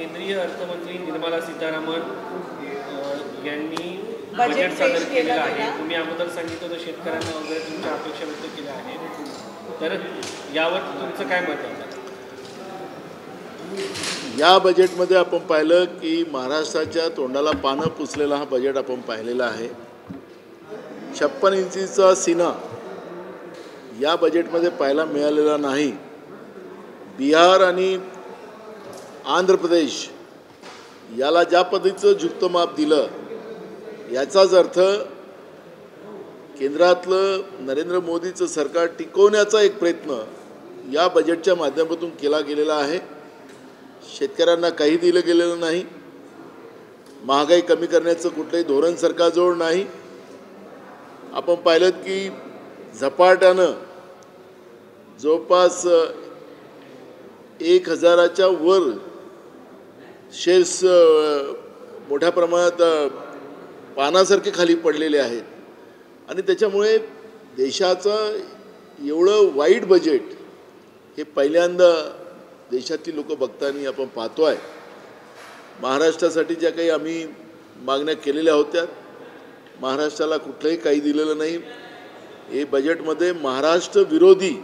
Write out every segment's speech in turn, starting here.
केंद्रीय अर्थमंत्री निर्मला सीतारामन यांनी बजेट सादर केलेलं आहे। तुम्ही अगोदर सांगितलं होतं शेतकऱ्यांना वगैरे तुमच्या अपेक्षा व्यक्त केल्या आहेत, तर यावर तुमचं काय मत आहे? या बजेटमध्ये आपण पाहिलं की महाराष्ट्राच्या तोंडाला पानं पुसलेला हा बजेट आपण पाहिलेला आहे। 56 इंचीचा सीना या बजेटमध्ये पाहायला मिळालेला नाही। बिहार आणि आंध्र प्रदेश याला ज्या पद्धतीचं झुकतं माप दिलं, याचाच अर्थ केंद्रातलं नरेंद्र मोदीचं सरकार टिकवण्याचा एक प्रयत्न या बजेटच्या माध्यमातून केला गेलेला आहे। शेतकऱ्यांना काही दिलं गेलेलं नाही, महागाई कमी करण्याचं कुठलंही धोरण सरकारजवळ नाही। आपण पाहिलं की झपाट्यानं जवळपास 1000च्या वर शेअर्स मोठ्या प्रमाणात पानासारखे खाली पडलेले आहेत आणि त्याच्यामुळे देशाचं एवढं वाईट बजेट हे पहिल्यांदा देशातील लोक बघताना आपण पाहतो आहे। महाराष्ट्रासाठी ज्या काही आम्ही मागण्या केलेल्या होत्या, महाराष्ट्राला कुठलंही काही दिलेलं नाही। हे बजेटमध्ये महाराष्ट्र विरोधी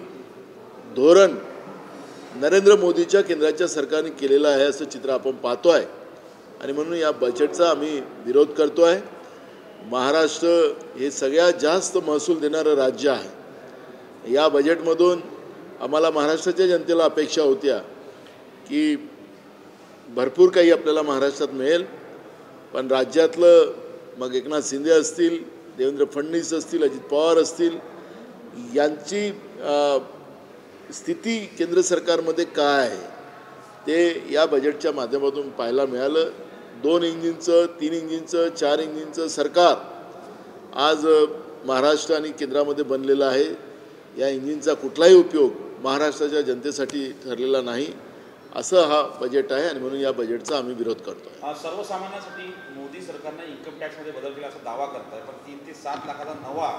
धोरण नरेंद्र मोदीच्या केंद्राच्या सरकारने केलेलं आहे असं चित्र आपण पाहतो आहे आणि म्हणून या बजेटचा आम्ही विरोध करतो आहे। महाराष्ट्र हे सगळ्यात जास्त महसूल देणारं राज्य आहे। या बजेटमधून आम्हाला महाराष्ट्राच्या जनतेला अपेक्षा होत्या की भरपूर काही आपल्याला महाराष्ट्रात मिळेल, पण राज्यातलं मग एकनाथ शिंदे असतील, देवेंद्र फडणवीस असतील, अजित पवार असतील, यांची स्थिती केंद्र सरकारमध्ये काय आहे ते या बजेटच्या माध्यमातून पाहायला मिळालं। 2 इंजिनचं, 3 इंजिनचं, 4 इंजिनचं सरकार आज महाराष्ट्र आणि केंद्रामध्ये बनलेलं आहे। या इंजिनचा कुठलाही उपयोग महाराष्ट्राच्या जनतेसाठी ठरलेला नाही असं हा बजेट आहे आणि म्हणून या बजेटचा आम्ही विरोध करतो। सर्वसामान्यांसाठी मोदी सरकारने इन्कम टॅक्समध्ये बदल केला असं दावा करत आहे, पण 3 ते 7 लाखाचा नवा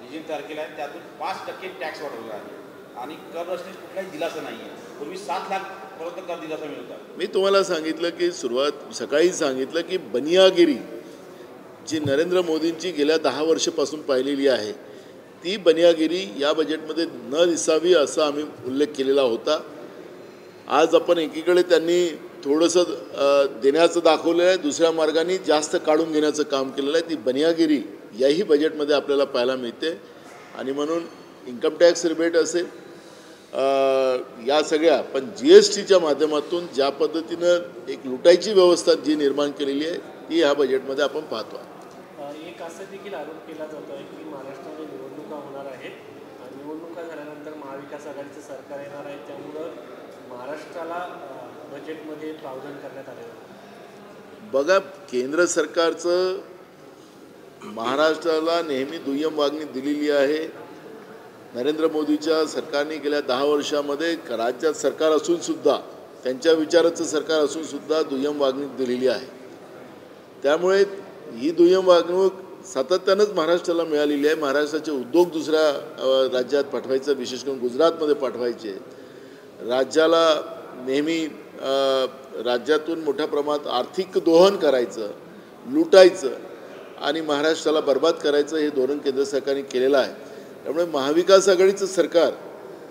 रेजिम तयार केला आहे, त्यातून 5% टॅक्स वाढवला आहे आणि कर रचनेत कुठलाही दिलासा नाही आहे। पूर्वी 7 लाखपर्यंत कर दिलासा मिळतो। मी तुम्हाला सांगितलं की सकाळी सांगितलं की बनियागिरी जी नरेंद्र मोदींची गेल्या 10 वर्षापासून पाहिलेली आहे, ती बनियागिरी या बजेटमध्ये न दिसावी असा आम्ही उल्लेख केलेला होता। आज आपण एकीकडे त्यांनी थोडंसं देण्याचं दाखवलं आहे, दुसऱ्या मार्गाने जास्त काढून घेण्याचं काम केलेलं आहे। ती बनियागिरी याही बजेटमध्ये आपल्याला पाहायला मिळते आणि म्हणून इन्कम टॅक्स रिबेट असेल, या सगळ्या, पण GSTच्या माध्यमातून ज्या पद्धतीनं एक लुटायची व्यवस्था जी निर्माण केलेली आहे ती ह्या बजेटमध्ये आपण पाहतो। एक असं देखील आरोप केला जातो आहे की महाराष्ट्रामध्ये निवडणुका होणार आहेत आणि निवडणुका झाल्यानंतर महाविकास आघाडीचं सरकार येणार आहे, त्यामुळं महाराष्ट्राला बजेटमध्ये प्रावधान करण्यात आलेलं। बघा, केंद्र सरकारचं महाराष्ट्राला नेहमी दुय्यम वागणी दिलेली आहे। नरेंद्र मोदीच्या सरकारने गेल्या 10 वर्षामध्ये राज्यात सरकार असूनसुद्धा, त्यांच्या विचाराचं सरकार असूनसुद्धा दुय्यम वागणूक दिलेली आहे। त्यामुळे ही दुय्यम वागणूक सातत्यानंच महाराष्ट्राला मिळालेली आहे। महाराष्ट्राचे उद्योग दुसऱ्या राज्यात पाठवायचं, विशेष करून गुजरातमध्ये पाठवायचे, राज्याला नेहमी राज्यातून मोठ्या प्रमाणात आर्थिक दोहन करायचं, लुटायचं आणि महाराष्ट्राला बर्बाद करायचं हे धोरण केंद्र सरकारने केलेलं आहे। त्यामुळे महाविकास आघाडीचं सरकार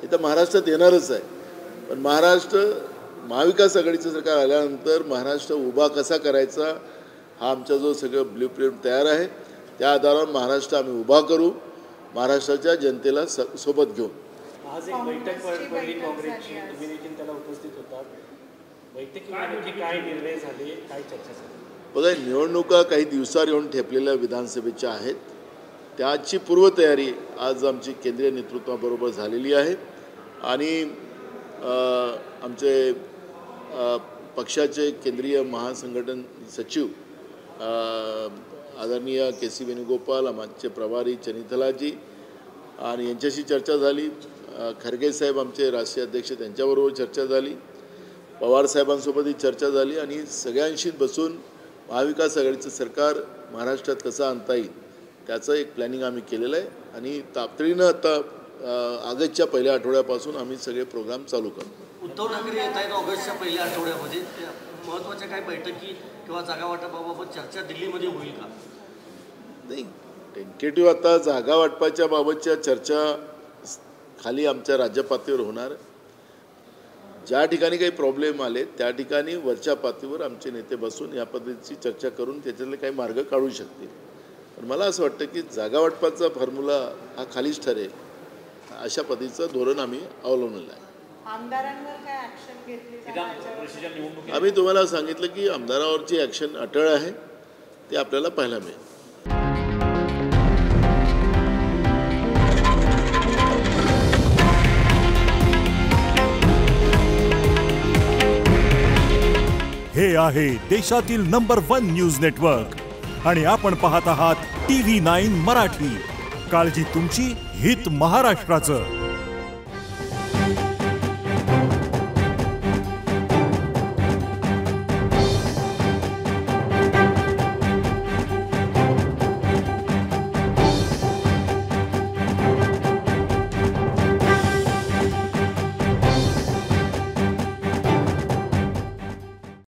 हे तर महाराष्ट्रात येणारच आहे, पण महाविकास आघाडीचं सरकार आल्यानंतर महाराष्ट्र उभा कसा करायचा हा आमचा जो सगळं ब्ल्यूप्रिंट तयार आहे, त्या आधारावर महाराष्ट्र आम्ही उभा करू, महाराष्ट्राच्या जनतेला सोबत घेऊन। आज एक बैठक पडली काँग्रेसची, तुम्ही देखील त्याला उपस्थित होतात। बैठकीमध्ये काय निर्णय झाले, काय चर्चा झाली? बघा, निवडणुका काही दिवसावर येऊन ठेपलेल्या विधानसभेच्या आहेत, त्याची पूर्वतयारी आज आमची केंद्रीय नेतृत्वाबरोबर झालेली आहे आणि आमचे पक्षाचे केंद्रीय महासंघटन सचिव आदरणीय KC वेणुगोपाल, आमचे प्रभारी चनिथलाजी आणि यांच्याशी चर्चा झाली। खरगे साहेब आमचे राष्ट्रीय अध्यक्ष, त्यांच्याबरोबर चर्चा झाली। पवार साहेबांसोबतही चर्चा झाली आणि सगळ्यांशी बसून महाविकास आघाडीचं सरकार महाराष्ट्रात कसं आणता येईल त्याचं एक प्लॅनिंग आम्ही केलेलं आहे आणि तातडीनं आता ऑगस्टच्या पहिल्या आठवड्यापासून आम्ही सगळे प्रोग्राम चालू करतो। उद्धव ठाकरे येत आहेत ऑगस्टच्या पहिल्या आठवड्यामध्ये, महत्त्वाच्या काही बैठकी किंवा जागा वाटपाबाबत चर्चा दिल्लीमध्ये होईल का? नाही, टेंटेटिव्ह आता जागा वाटपाच्या बाबतच्या चर्चा खाली आमच्या राज्य पातळीवर होणार. ज्या ठिकाणी काही प्रॉब्लेम आले त्या ठिकाणी वरच्या पातळीवर आमचे नेते बसून या पद्धतीची चर्चा करून त्याच्यातले काही मार्ग काढू शकतील. पण मला असं वाटतं की जागा वाटपाचा फॉर्म्युला हा खालीच ठरेल अशा पद्धतीचं धोरण आम्ही अवलंबलेलं आहे. आमदारांवर काय ॲक्शन घेतली विधान परिषदेच्या निवडणुकीत आम्ही तुम्हाला सांगितलं की आमदारावरची ॲक्शन अटळ आहे, ते आपल्याला पाहायला मिळेल. हे आहे देशातील नंबर 1 न्यूज नेटवर्क आणि आपण पाहत आहात TV9 मराठी. काळजी तुमची, हित महाराष्ट्राचं.